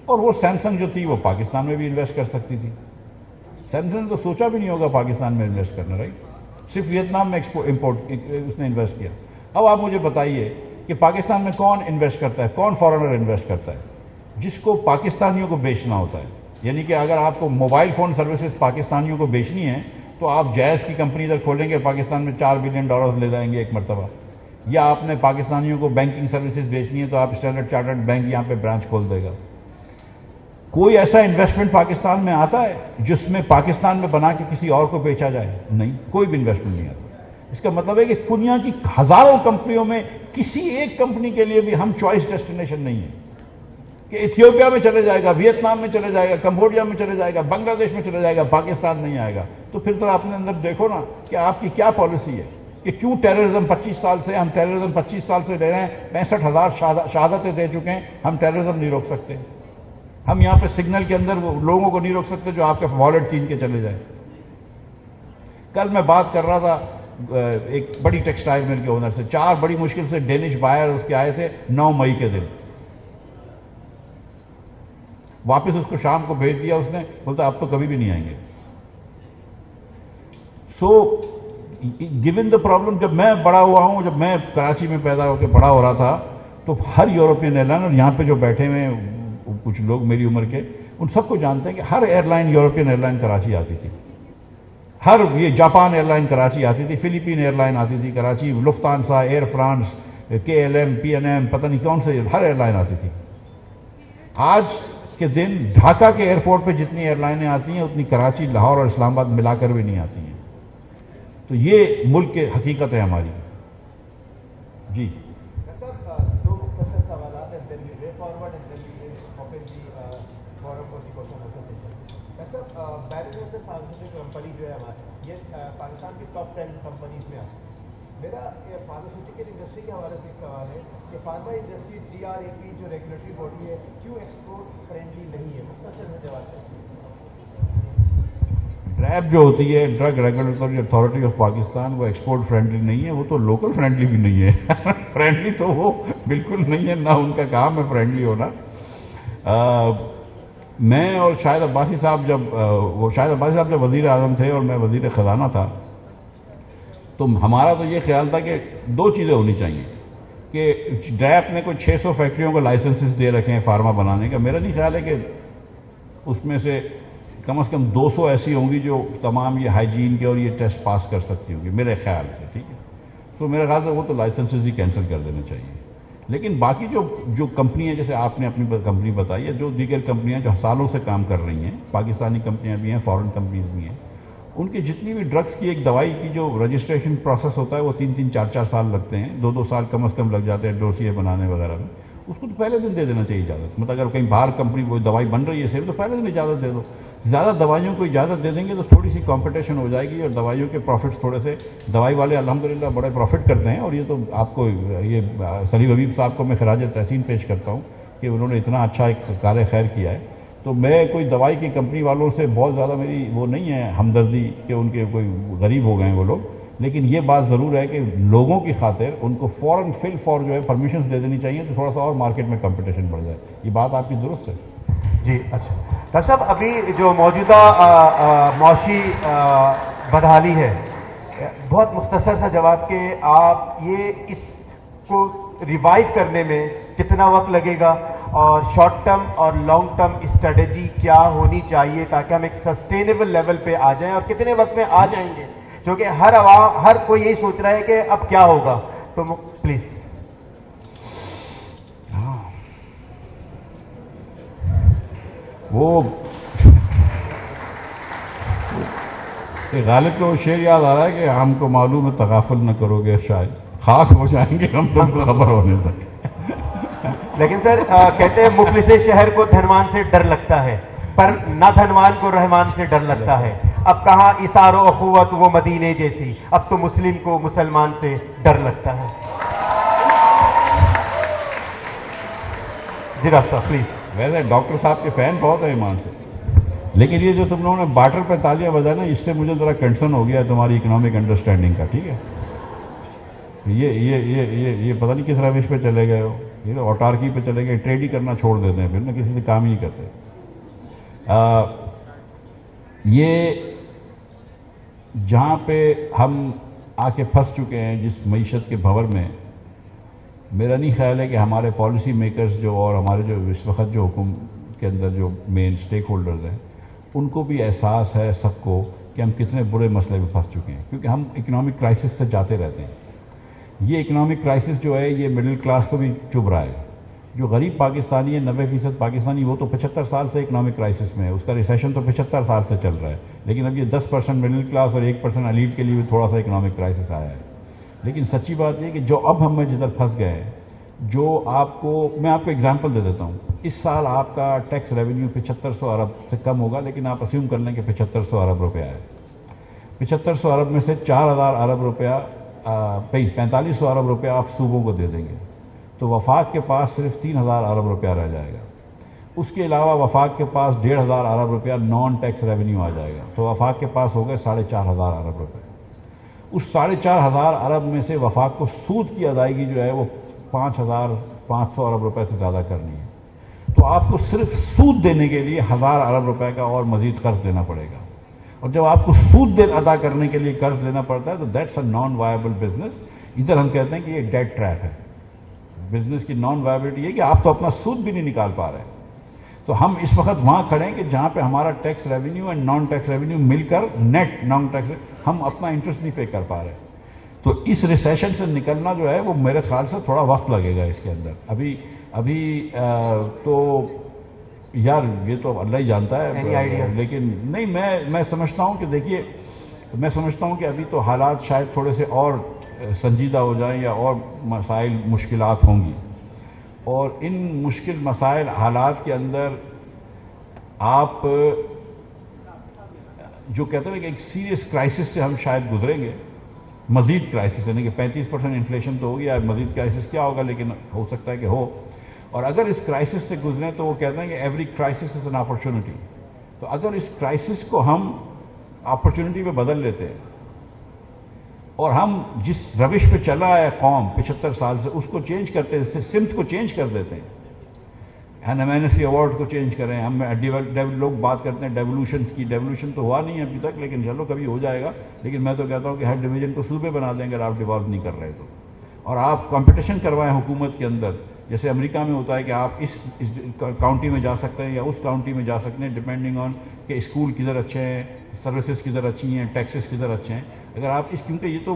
اور وہ سیمسنگ جو تھی وہ پاکستان میں بھی انویسٹ کر سکتی تھی۔ سیمسنگ نے تو سوچا بھی نہیں ہوگا پاکستان میں انویسٹ کرنا، رائٹ؟ صرف ویتنام میں اس نے انویسٹ کیا۔ اب آپ مجھے بتائیے کہ پاکستان میں کون انویسٹ کرتا ہے، کون فارنر انویسٹ کرتا ہے؟ جس کو پاکستانیوں کو بیچنا ہوتا ہے۔ یعنی کہ اگر آپ کو موبائل فون سروسز پاکستانیوں کو بیچنی ہے تو آپ جائز کی کمپنی ادھر کھولیں گے، پاکستان میں $4 بلین لے جائیں گے ایک مرتبہ، یا آپ نے پاکستانیوں کو بینکنگ سروسز بیچنی ہے تو آپ اسٹینڈرڈ چارٹرڈ بینک یہاں پہ برانچ کھول دے گا۔ کوئی ایسا انویسٹمنٹ پاکستان میں آتا ہے جس میں پاکستان میں بنا کے کسی اور کو بیچا جائے؟ نہیں، کوئی بھی انویسٹمنٹ نہیں آتا۔ اس کا مطلب ہے کہ دنیا کی ہزاروں کمپنیوں میں کسی ایک کمپنی کے لیے بھی ہم چوائس ڈیسٹینیشن نہیں ہے کہ ایتھیوپیا میں چلے جائے گا، ویتنام میں چلے جائے گا، کمبوڈیا میں چلے جائے گا، بنگلہ دیش میں چلے جائے گا، پاکستان نہیں آئے گا۔ تو پھر تو اپنے اندر دیکھو نا کہ آپ کی کیا پالیسی ہے کہ کیوں ٹیررزم 25 سال سے، ہم ٹیررزم 25 سال سے لے رہے ہیں، 65,000 شہادتیں دے چکے ہیں، ہم ٹیررزم نہیں روک سکتے۔ ہم یہاں پہ سگنل کے اندر وہ لوگوں کو نہیں روک سکتے جو آپ کے والٹ چھین کے چلے جائیں۔ کل میں بات کر رہا تھا ایک بڑی ٹیکسٹائل مل کے اونر سے، 4 بڑی مشکل سے ڈینش بائر اس کے آئے تھے 9 مئی کے دن، واپس اس کو شام کو بھیج دیا اس نے، بولتا اب تو کبھی بھی نہیں آئیں گے۔ سو گیون دا پرابلم، جب میں بڑا ہوا ہوں، جب میں کراچی میں پیدا ہو کے بڑا ہو رہا تھا تو ہر یورپین ایئر لائن، اور یہاں پہ جو بیٹھے ہوئے کچھ لوگ میری عمر کے، ان سب کو جانتے ہیں کہ ہر airline, European airline Karachi آتی تھی، ہر یہ جاپان ایئر لائن کراچی آتی تھی، فلپین ایئر لائن آتی تھی Karachi, Lufthansa, Air France, KLM، PNM، پتہ نہیں کون سے ہر ایئر لائن آتی تھی۔ آج کے دن ڈھاکہ کے ایئرپورٹ پہ جتنی ایئر لائنیں آتی ہیں اتنی کراچی، لاہور اور اسلام آباد ملا کر بھی نہیں آتی ہیں۔ تو یہ ملک کی حقیقت ہے ہماری۔ جی کمپنی جو ہے ہماری، یہ پاکستان کی ٹاپ 10 کمپنیز میں آتی ہے۔ میرا فارماسیوٹیکل انڈسٹری کے حوالے سے ایک سوال ہے کہ فارما انڈسٹری DRAP جو ریگولیٹری باڈی ہے کیوں ایکسپورٹ فرینڈلی نہیں ہے؟ مختصر میں جواب ہے۔ ڈریپ جو ہوتی ہے drug regulatory authority of Pakistan, وہ ایکسپورٹ فرینڈلی نہیں ہے، وہ تو لوکل فرینڈلی بھی نہیں ہے۔ فرینڈلی تو وہ بالکل نہیں ہے، نہ ان کا کام ہے فرینڈلی ہونا۔ میں اور شاہد عباسی صاحب جب وزیر اعظم تھے اور میں وزیر خزانہ تھا، تو ہمارا تو یہ خیال تھا کہ 2 چیزیں ہونی چاہیے کہ ڈریپ نے کوئی 600 فیکٹریوں کو لائسنسز دے رکھے ہیں فارما بنانے کا۔ میرا نہیں خیال ہے کہ اس میں سے کم از کم 200 ایسی ہوں گی جو تمام یہ ہائیجین کے اور یہ ٹیسٹ پاس کر سکتی ہوں گی، میرے خیال سے، ٹھیک ہے۔ تو میرے خیال سے وہ تو لائسنسز ہی کینسل کر دینے چاہیے. لیکن باقی جو کمپنی ہیں، جیسے آپ نے اپنی کمپنی بتائی ہے، جو دیگر کمپنیاں جو سالوں سے کام کر رہی ہیں، پاکستانی کمپنیاں بھی ہیں، فارن کمپنیز بھی ہیں، ان کی جتنی بھی ڈرگس کی ایک دوائی کی جو رجسٹریشن پروسیس ہوتا ہے وہ 3-3 4-4 سال لگتے ہیں، 2-2 سال کم از کم لگ جاتے ہیں ڈوسیے بنانے وغیرہ میں. اس کو تو پہلے دن دے دینا چاہیے اجازت. مطلب اگر کہیں باہر کمپنی کوئی دوائی بن رہی ہے صرف، تو پہلے دن اجازت دے دو. زیادہ دوائیوں کو اجازت دے دیں گے تو تھوڑی سی کمپٹیشن ہو جائے گی اور دوائیوں کے پروفٹس تھوڑے سے، دوائی والے الحمدللہ بڑے پروفٹ کرتے ہیں. اور یہ تو آپ کو یہ سلیم حبیب صاحب کو میں خراج تحسین پیش کرتا ہوں کہ انہوں نے اتنا اچھا ایک کار خیر کیا ہے. تو میں کوئی دوائی کی کمپنی والوں سے بہت زیادہ میری وہ نہیں ہے ہمدردی کہ ان کے کوئی غریب ہو گئے ہیں وہ لوگ، لیکن یہ بات ضرور ہے کہ لوگوں کی خاطر ان کو فوراً فور جو ہے پرمیشنز دے دینی چاہیے تو تھوڑا سا اور مارکیٹ میں کمپٹیشن بڑھ جائے. یہ بات آپ کی درست ہے. جی اچھا ڈاکٹر صاحب، ابھی جو موجودہ معاشی بدحالی ہے، بہت مختصر سا جواب کہ آپ یہ اس کو ریوائو کرنے میں کتنا وقت لگے گا، اور شارٹ ٹرم اور لانگ ٹرم اسٹریٹجی کیا ہونی چاہیے تاکہ ہم ایک سسٹینیبل لیول پہ آ جائیں، اور کتنے وقت میں آ جائیں گے؟ کیونکہ ہر کوئی یہی سوچ رہا ہے کہ اب کیا ہوگا. تو پلیز. وہ غالب کو شعر یاد آ رہا ہے کہ ہم کو معلوم ہے تغافل نہ کرو گے، شاید خاک ہو جائیں گے ہم تم کو خبر ہونے تک. لیکن سر کہتے ہیں مفلس شہر کو دھنوان سے ڈر لگتا ہے، پر نہ دھنوان کو رحمان سے ڈر لگتا ہے. اب کہاں اثار و اخوت وہ مدینے جیسی، اب تو مسلم کو مسلمان سے ڈر لگتا ہے. جی ڈاکٹر صاحب پلیز. ویسے ڈاکٹر صاحب کے فین بہت ہیں ایمان سے، لیکن یہ جو تم لوگوں نے بارٹر پہ تالیاں بجایا نا، اس سے مجھے ذرا کنسرن ہو گیا تمہاری اکنامک انڈرسٹینڈنگ کا. ٹھیک ہے، یہ پتہ نہیں کس روش پہ چلے گئے ہو. یہ آٹارکی پہ چلے گئے، ٹریڈ ہی کرنا چھوڑ دیتے ہیں پھر نا، کسی سے کام ہی نہیں کرتے. یہ جہاں پہ ہم آ کے پھنس چکے ہیں جس معیشت کے بھنور میں، میرا نہیں خیال ہے کہ ہمارے پالیسی میکرز جو اور ہمارے جو اس وقت جو حکومت کے اندر جو مین سٹیک ہولڈرز ہیں، ان کو بھی احساس ہے سب کو کہ ہم کتنے برے مسئلے میں پھنس چکے ہیں. کیونکہ ہم اکنامک کرائسس سے جاتے رہتے ہیں. یہ اکنامک کرائسس جو ہے یہ مڈل کلاس کو بھی چبھ رہا ہے. جو غریب پاکستانی ہے، 90% پاکستانی، وہ تو 75 سال سے اکنامک کرائسس میں ہے. اس کا ریسیشن تو 75 سال سے چل رہا ہے. لیکن اب یہ 10% مڈل کلاس اور 1% ایلیٹ کے لیے بھی تھوڑا سا اکنامک کرائسس آیا ہے. لیکن سچی بات یہ کہ جو اب ہم جدھر پھنس گئے ہیں، جو میں آپ کو اگزامپل دے دیتا ہوں. اس سال آپ کا ٹیکس ریونیو 7500 ارب سے کم ہوگا، لیکن آپ اسیوم کر لیں کہ 7500 ارب روپیہ ہے. 7500 ارب میں سے 4000 ارب روپیہ 4500 ارب روپیہ آپ صوبوں کو دے دیں گے تو وفاق کے پاس صرف 3000 ارب روپیہ رہ جائے گا. اس کے علاوہ وفاق کے پاس 1500 ارب روپیہ نان ٹیکس ریونیو آ جائے گا. تو وفاق کے پاس ہو گئے 4500 ارب روپے. اس 4500 ارب میں سے وفاق کو سود کی ادائیگی جو ہے وہ 5500 ارب روپے سے زیادہ کرنی ہے. تو آپ کو صرف سود دینے کے لیے 1000 ارب روپے کا اور مزید قرض دینا پڑے گا. اور جب آپ کو سود ادا کرنے کے لیے قرض دینا پڑتا ہے تو that's a non viable business. ادھر ہم کہتے ہیں کہ یہ ڈیڈ ٹریپ ہے. بزنس کی نان وائبلٹی یہ کہ آپ تو اپنا سود بھی نہیں نکال پا رہے. تو ہم اس وقت وہاں کھڑے ہیں کہ جہاں پہ ہمارا tax revenue and non tax revenue مل کر نیٹ نان ٹیکس ہم اپنا انٹرسٹ نہیں پے کر پا رہے. تو اس ریسیشن سے نکلنا جو ہے وہ میرے خیال سے تھوڑا وقت لگے گا اس کے اندر. ابھی تو یار یہ تو اللہ ہی جانتا ہے. لیکن نہیں، میں سمجھتا ہوں کہ دیکھیے، میں سمجھتا ہوں کہ ابھی تو حالات شاید تھوڑے سے اور سنجیدہ ہو جائیں یا اور مسائل مشکلات ہوں گی. اور ان مشکل مسائل حالات کے اندر آپ جو کہتے ہیں کہ ایک سیریس کرائسس سے ہم شاید گزریں گے، مزید کرائسس، یعنی کہ 35% انفلیشن تو ہوگی، مزید کرائسس کیا ہوگا لیکن ہو سکتا ہے کہ ہو. اور اگر اس کرائسس سے گزریں تو وہ کہتے ہیں کہ every crisis is an opportunity. تو اگر اس کرائسس کو ہم اپرچونٹی پہ بدل لیتے ہیں اور ہم جس روش پہ چل رہا ہے قوم 75 سال سے، اس کو چینج کرتے ہیں، سمت کو چینج کر دیتے ہیں. NMNC ایوارڈ کو چینج کریں. ہم لوگ بات کرتے ہیں ڈیولوشن کی. ڈیولوشن تو ہوا نہیں ہے ابھی تک، لیکن چلو کبھی ہو جائے گا. لیکن میں تو کہتا ہوں کہ ہر ڈویژن کو صوبے بنا دیں اگر آپ ڈیولپ نہیں کر رہے تو. اور آپ کمپٹیشن کروائیں حکومت کے اندر، جیسے امریکہ میں ہوتا ہے کہ آپ اس کاؤنٹی میں جا سکتے ہیں یا اس کاؤنٹی میں جا سکتے ہیں ڈپینڈنگ آن کہ اسکول کدھر اچھے ہیں، سروسز کدھر اچھی ہیں، ٹیکسز کدھر اچھے ہیں. اگر آپ کیونکہ یہ تو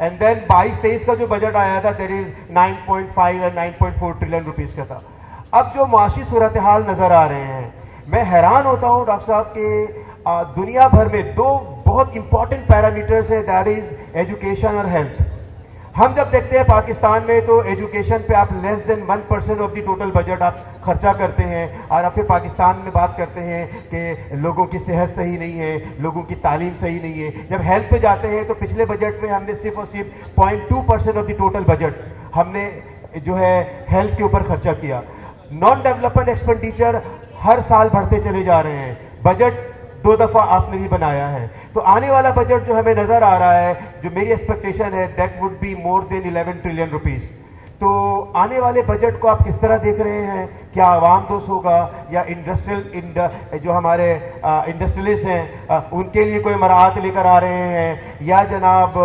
اینڈ دین 22-23 کا جو بجٹ آیا تھا دیٹ از 9.5 اور 9.4 ٹریلین روپیز کا تھا. اب جو معاشی صورتحال نظر آ رہے ہیں میں حیران ہوتا ہوں ڈاکٹر صاحب کہ دنیا بھر میں دو بہت امپورٹنٹ پیرامیٹرز ہیں دیٹ از ایجوکیشن اور ہیلتھ. ہم جب دیکھتے ہیں پاکستان میں تو ایجوکیشن پہ آپ لیس دین 1% آف دی ٹوٹل بجٹ آپ خرچہ کرتے ہیں اور آپ پھر پاکستان میں بات کرتے ہیں کہ لوگوں کی صحت صحیح نہیں ہے, لوگوں کی تعلیم صحیح نہیں ہے. جب ہیلتھ پہ جاتے ہیں تو پچھلے بجٹ میں ہم نے صرف اور صرف 0.2% آف دی ٹوٹل بجٹ ہم نے جو ہے ہیلتھ کے اوپر خرچہ کیا. نان ڈیولپمنٹ ایکسپینڈیچر ہر سال بڑھتے چلے جا رہے ہیں. بجٹ 2 دفعہ آپ نے ہی بنایا ہے. تو آنے والا بجٹ جو ہمیں نظر آ رہا ہے, جو میری ایکسپیکٹیشن ہے that would be more than 11 trillion rupees. تو آنے والے بجٹ کو آپ کس طرح دیکھ رہے ہیں؟ کیا عوام دوست ہوگا یا جو ہمارے انڈسٹریلسٹ ہیں ان کے لیے کوئی مراعات لے کر آ رہے ہیں, یا جناب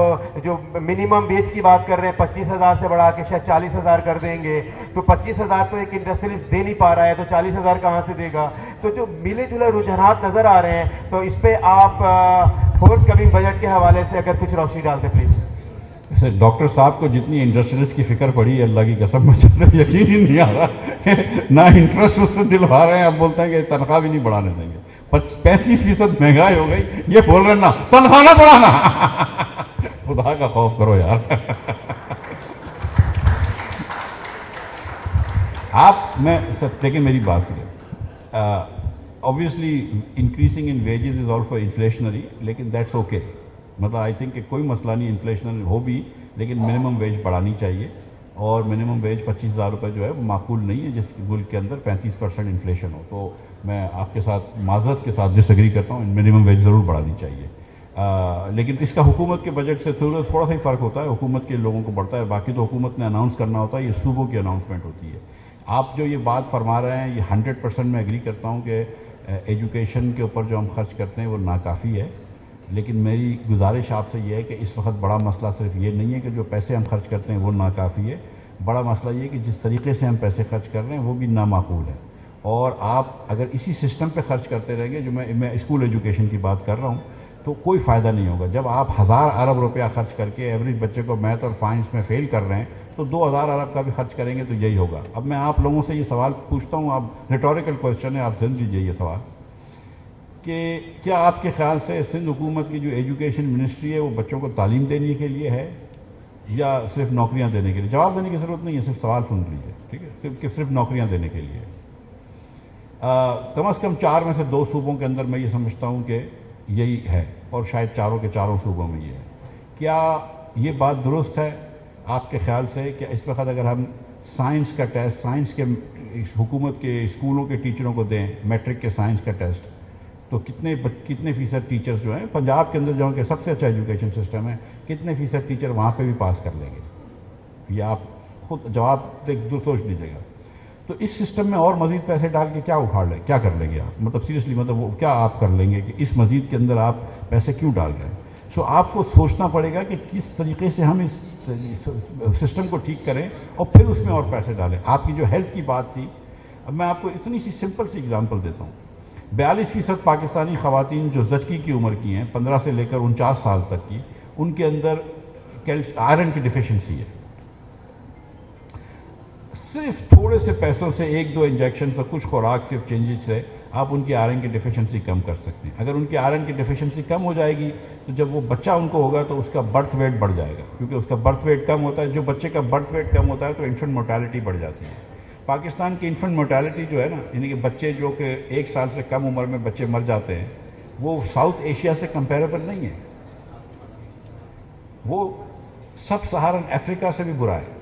جو منیمم ویج کی بات کر رہے ہیں 25,000 سے بڑھا کے شاید 40,000 کر دیں گے؟ تو 25,000 تو ایک انڈسٹریلسٹ دے نہیں پا رہا ہے, تو 40,000 کہاں سے دے گا؟ تو جو ملے جلے رجحانات نظر آ رہے ہیں, تو اس پہ آپ فورتھ کمنگ بجٹ کے حوالے سے اگر کچھ روشنی ڈال دیں پلیز. ڈاکٹر صاحب کو جتنی انڈسٹریلسٹ کی فکر پڑی ہے اللہ کی قسم میں یقین ہی نہیں آ رہا. نہ انٹرسٹ اس سے دلوا رہے ہیں, اب بولتے ہیں کہ تنخواہ بھی نہیں بڑھانے دیں گے. 35% مہنگائی ہو گئی, یہ بول رہے ہیں نا تنخواہ نہ بڑھانا. خدا کا خوف کرو یار. آپ میں دیکھیں میری بات کریں, obviously increasing in wages is also inflationary, لیکن that's okay. مطلب آئی تھنک کہ کوئی مسئلہ نہیں انفلیشن ہو بھی, لیکن منیمم ویج بڑھانی چاہیے. اور منیمم ویج 25,000 روپے جو ہے وہ معقول نہیں ہے جس ملک کے اندر 35% انفلیشن ہو. تو میں آپ کے ساتھ معذرت کے ساتھ ڈس ایگری کرتا ہوں, منیمم ویج ضرور بڑھانی چاہیے. لیکن اس کا حکومت کے بجٹ سے تھوڑا سا ہی فرق ہوتا ہے. حکومت کے لوگوں کو بڑھتا ہے, باقی تو حکومت نے اناؤنس کرنا ہوتا ہے, یہ صوبوں کی اناؤنسمنٹ ہوتی ہے. آپ جو یہ بات فرما رہے ہیں یہ 100% میں ایگری کرتا ہوں کہ ایجوکیشن کے اوپر جو ہم خرچ کرتے ہیں وہ ناکافی ہے. لیکن میری گزارش آپ سے یہ ہے کہ اس وقت بڑا مسئلہ صرف یہ نہیں ہے کہ جو پیسے ہم خرچ کرتے ہیں وہ ناکافی ہے. بڑا مسئلہ یہ ہے کہ جس طریقے سے ہم پیسے خرچ کر رہے ہیں وہ بھی نامعقول ہے. اور آپ اگر اسی سسٹم پہ خرچ کرتے رہیں گے, جو میں اسکول ایجوکیشن کی بات کر رہا ہوں, تو کوئی فائدہ نہیں ہوگا. جب آپ 1000 ارب روپیہ خرچ کر کے ایوریج بچے کو میتھ اور سائنس میں فیل کر رہے ہیں, تو 2000 ارب کا بھی خرچ کریں گے تو یہی ہوگا. اب میں آپ لوگوں سے یہ سوال پوچھتا ہوں, آپ ریٹوریکل کوشچن ہے, آپ سن لیجیے یہ سوال, کہ کیا آپ کے خیال سے سندھ حکومت کی جو ایجوکیشن منسٹری ہے وہ بچوں کو تعلیم دینے کے لیے ہے یا صرف نوکریاں دینے کے لیے؟ جواب دینے کی ضرورت نہیں ہے, صرف سوال سن لیجیے, ٹھیک ہے, کہ صرف نوکریاں دینے کے لیے. کم از کم 4 میں سے 2 صوبوں کے اندر میں یہ سمجھتا ہوں کہ یہی ہے, اور شاید چاروں کے چاروں صوبوں میں یہ ہے. کیا یہ بات درست ہے آپ کے خیال سے کہ اس وقت اگر ہم سائنس کا ٹیسٹ سائنس کے حکومت کے اسکولوں کے ٹیچروں کو دیں, میٹرک کے سائنس کا ٹیسٹ, تو کتنے فیصد ٹیچرز جو ہیں پنجاب کے اندر جو کہ سب سے اچھا ایجوکیشن سسٹم ہے, کتنے فیصد ٹیچر وہاں پہ بھی پاس کر لیں گے؟ یہ آپ خود جواب سوچ لیجیے گا. تو اس سسٹم میں اور مزید پیسے ڈال کے کیا اکھاڑ لیں, کیا کر لیں گے آپ؟ مطلب سیریسلی, مطلب وہ کیا آپ کر لیں گے کہ اس مزید کے اندر آپ پیسے کیوں ڈال رہے ہیں؟ سو آپ کو سوچنا پڑے گا کہ کس طریقے سے ہم اس سسٹم کو ٹھیک کریں اور پھر اس میں اور پیسے ڈالیں. آپ کی جو ہیلتھ کی بات تھی, اب میں آپ کو اتنی سی سمپل سی اگزامپل دیتا ہوں. 42% پاکستانی خواتین جو زچگی کی عمر کی ہیں, 15 سے لے کر 49 سال تک کی, ان کے اندر آئرن کی ڈیفیشنسی ہے. صرف تھوڑے سے پیسوں سے 1-2 انجیکشن سے, کچھ خوراک صرف چینجز سے آپ ان کی آئرن کی ڈیفیشنسی کم کر سکتے ہیں. اگر ان کی آئرن کی ڈیفیشنسی کم ہو جائے گی تو جب وہ بچہ ان کو ہوگا تو اس کا برتھ ویٹ بڑھ جائے گا, کیونکہ اس کا برتھ ویٹ کم ہوتا ہے. جو بچے کا برتھ ویٹ کم ہوتا ہے تو انفنٹ مورٹیلٹی بڑھ جاتی ہے. پاکستان کی انفنٹ مورٹیلٹی جو ہے نا, یعنی کہ بچے جو کہ 1 سال سے کم عمر میں بچے مر جاتے ہیں, وہ ساؤتھ ایشیا سے کمپیریبل نہیں ہے. وہ سب سہارن افریقہ سے بھی برا ہے.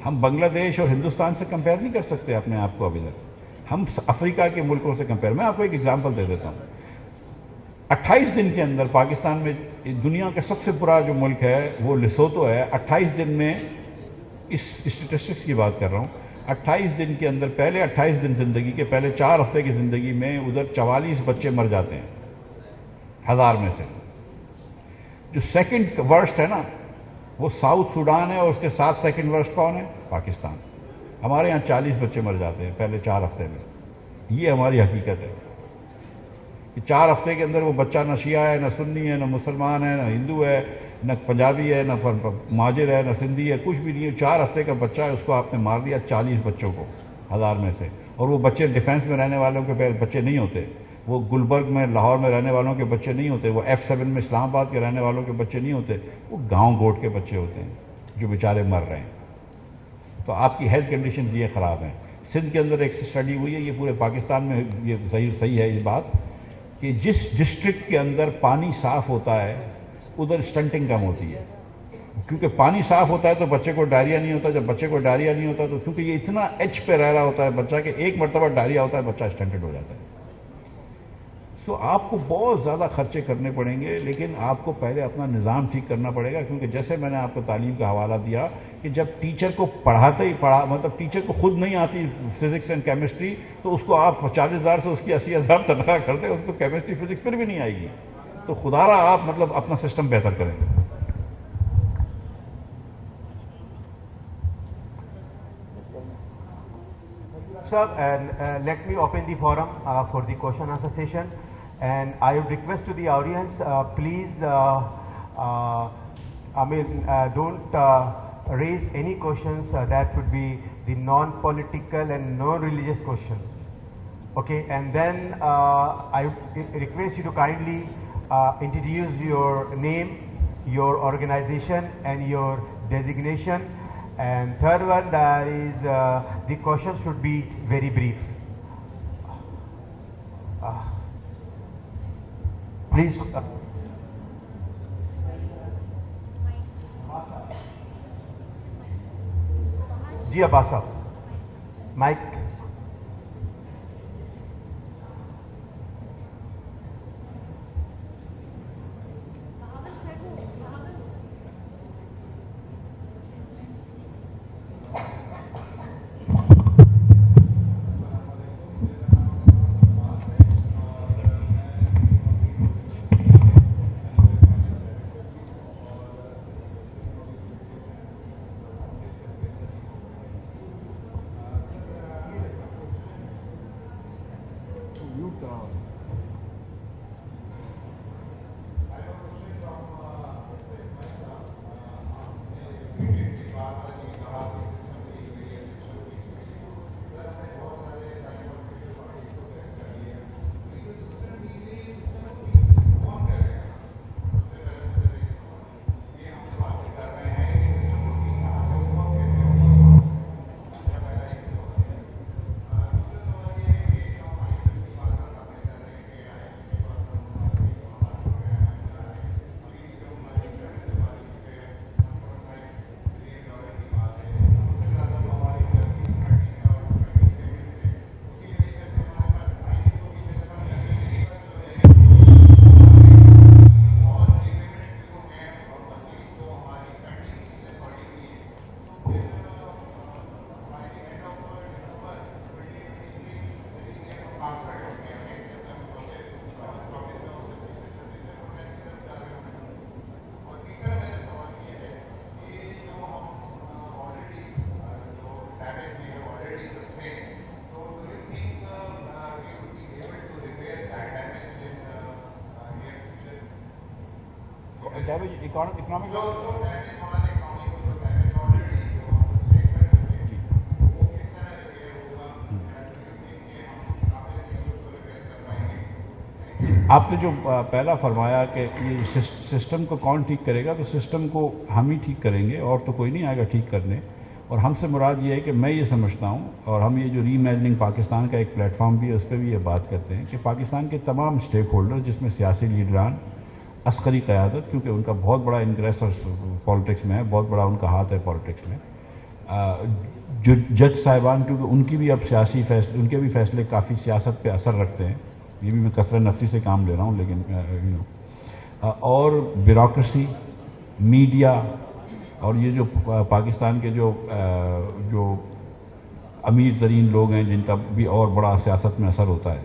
ہم بنگلہ دیش اور ہندوستان سے کمپیئر نہیں کر سکتے اپنے آپ کو ابھی تک, ہم افریقہ کے ملکوں سے کمپیئر. میں آپ کو ایک ایگزامپل دے دیتا ہوں. 28 دن کے اندر پاکستان میں, دنیا کا سب سے برا جو ملک ہے وہ لیسوتو ہے, 28 دن میں, اس اسٹیٹسٹکس کی بات کر رہا ہوں, 28 دن کے اندر پہلے 28 دن زندگی کے پہلے 4 ہفتے کی زندگی میں ادھر 44 بچے مر جاتے ہیں 1000 میں سے. جو سیکنڈ ورسٹ ہے نا وہ ساؤتھ سوڈان ہے, اور اس کے ساتھ سیکنڈ ورسٹ کون ہے؟ پاکستان. ہمارے یہاں 40 بچے مر جاتے ہیں پہلے 4 ہفتے میں. یہ ہماری حقیقت ہے کہ 4 ہفتے کے اندر وہ بچہ نہ شیعہ ہے, نہ سنی ہے, نہ مسلمان ہے, نہ ہندو ہے, نہ پنجابی ہے، نہ ماجر ہے، نہ سندھی ہے، کچھ بھی نہیں ہے، 4 ہفتے کا بچہ ہے، اس کو آپ نے مار دیا 40 بچوں کو 1000 میں سے. اور وہ بچے ڈیفینس میں رہنے والوں کے بچے نہیں ہوتے، وہ گلبرگ میں لاہور میں رہنے والوں کے بچے نہیں ہوتے، وہ F7 میں اسلام آباد کے رہنے والوں کے بچے نہیں ہوتے، وہ گاؤں گوٹ کے بچے ہوتے ہیں جو بیچارے مر رہے ہیں. تو آپ کی ہیلتھ کنڈیشن یہ خراب ہیں. سندھ کے اندر ایک اسٹڈی ہوئی ہے، یہ پورے پاکستان میں یہ صحیح ہے یہ بات، کہ جس ڈسٹرکٹ کے اندر پانی صاف ہوتا ہے ادھر اسٹنٹنگ کم ہوتی ہے. کیونکہ پانی صاف ہوتا ہے تو بچے کو ڈائریا نہیں ہوتا. جب بچے کو ڈائریا نہیں ہوتا تو کیونکہ یہ اتنا ایچ پہ رہ رہا ہوتا ہے بچہ کہ ایک مرتبہ ڈائریا ہوتا ہے بچہ اسٹنٹڈ ہو جاتا ہے. تو آپ کو بہت زیادہ خرچے کرنے پڑیں گے، لیکن آپ کو پہلے اپنا نظام ٹھیک کرنا پڑے گا. کیونکہ جیسے میں نے آپ کو تعلیم کا حوالہ دیا کہ جب ٹیچر کو مطلب ٹیچر کو خود نہیں آتی فزکس اینڈ کیمسٹری، تو اس کو آپ 40,000 سے اس کی 80,000 تنخواہ کرتے ہیں، اس کو کیمسٹری فزکس پھر بھی نہیں آئے گی. تو خدا را آپ مطلب اپنا سسٹم بہتر کریں. Sir, and let me open the forum for the question answer session, and I would request to the audience, please, don't raise any questions that would be the non-political and non-religious questions. Okay, and then I would request you to kindly introduce your name, your organization, and your designation. And third one, that is the questions should be very brief. Please. Ji Abbas sahab. Mic. economic آپ نے جو پہلا فرمایا کہ یہ system کو کون ٹھیک کرے گا، تو سسٹم کو ہم ہی ٹھیک کریں گے اور تو کوئی نہیں آئے گا ٹھیک کرنے. اور ہم سے مراد یہ ہے کہ میں یہ سمجھتا ہوں، اور ہم یہ جو ری امیجننگ پاکستان کا ایک پلیٹ فارم بھی ہے اس پہ بھی یہ بات کرتے ہیں کہ پاکستان کے تمام اسٹیک ہولڈر، جس میں سیاسی لیڈران، عسکری قیادت، کیونکہ ان کا بہت بڑا انگریس اور پالیٹکس میں ہے، بہت بڑا ان کا ہاتھ ہے پالیٹکس میں، جو جج صاحبان، کیونکہ ان کی بھی اب سیاسی فیصلے، ان کے بھی فیصلے کافی سیاست پہ اثر رکھتے ہیں. یہ بھی میں کثرت نفسی سے کام لے رہا ہوں، لیکن اور بیوروکریسی، میڈیا، اور یہ جو پاکستان کے جو امیر ترین لوگ ہیں جن کا بھی اور بڑا سیاست میں اثر ہوتا ہے،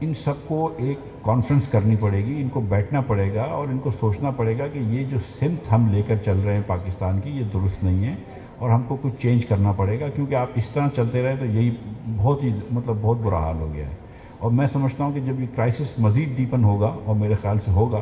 ان سب کو ایک کانفرنس کرنی پڑے گی، ان کو بیٹھنا پڑے گا اور ان کو سوچنا پڑے گا کہ یہ جو سمت ہم لے کر چل رہے ہیں پاکستان کی، یہ درست نہیں ہے اور ہم کو کچھ چینج کرنا پڑے گا. کیونکہ آپ اس طرح چلتے رہے تو یہی بہت برا حال ہو گیا ہے. اور میں سمجھتا ہوں کہ جب یہ کرائسس مزید ڈیپن ہوگا، اور میرے خیال سے ہوگا،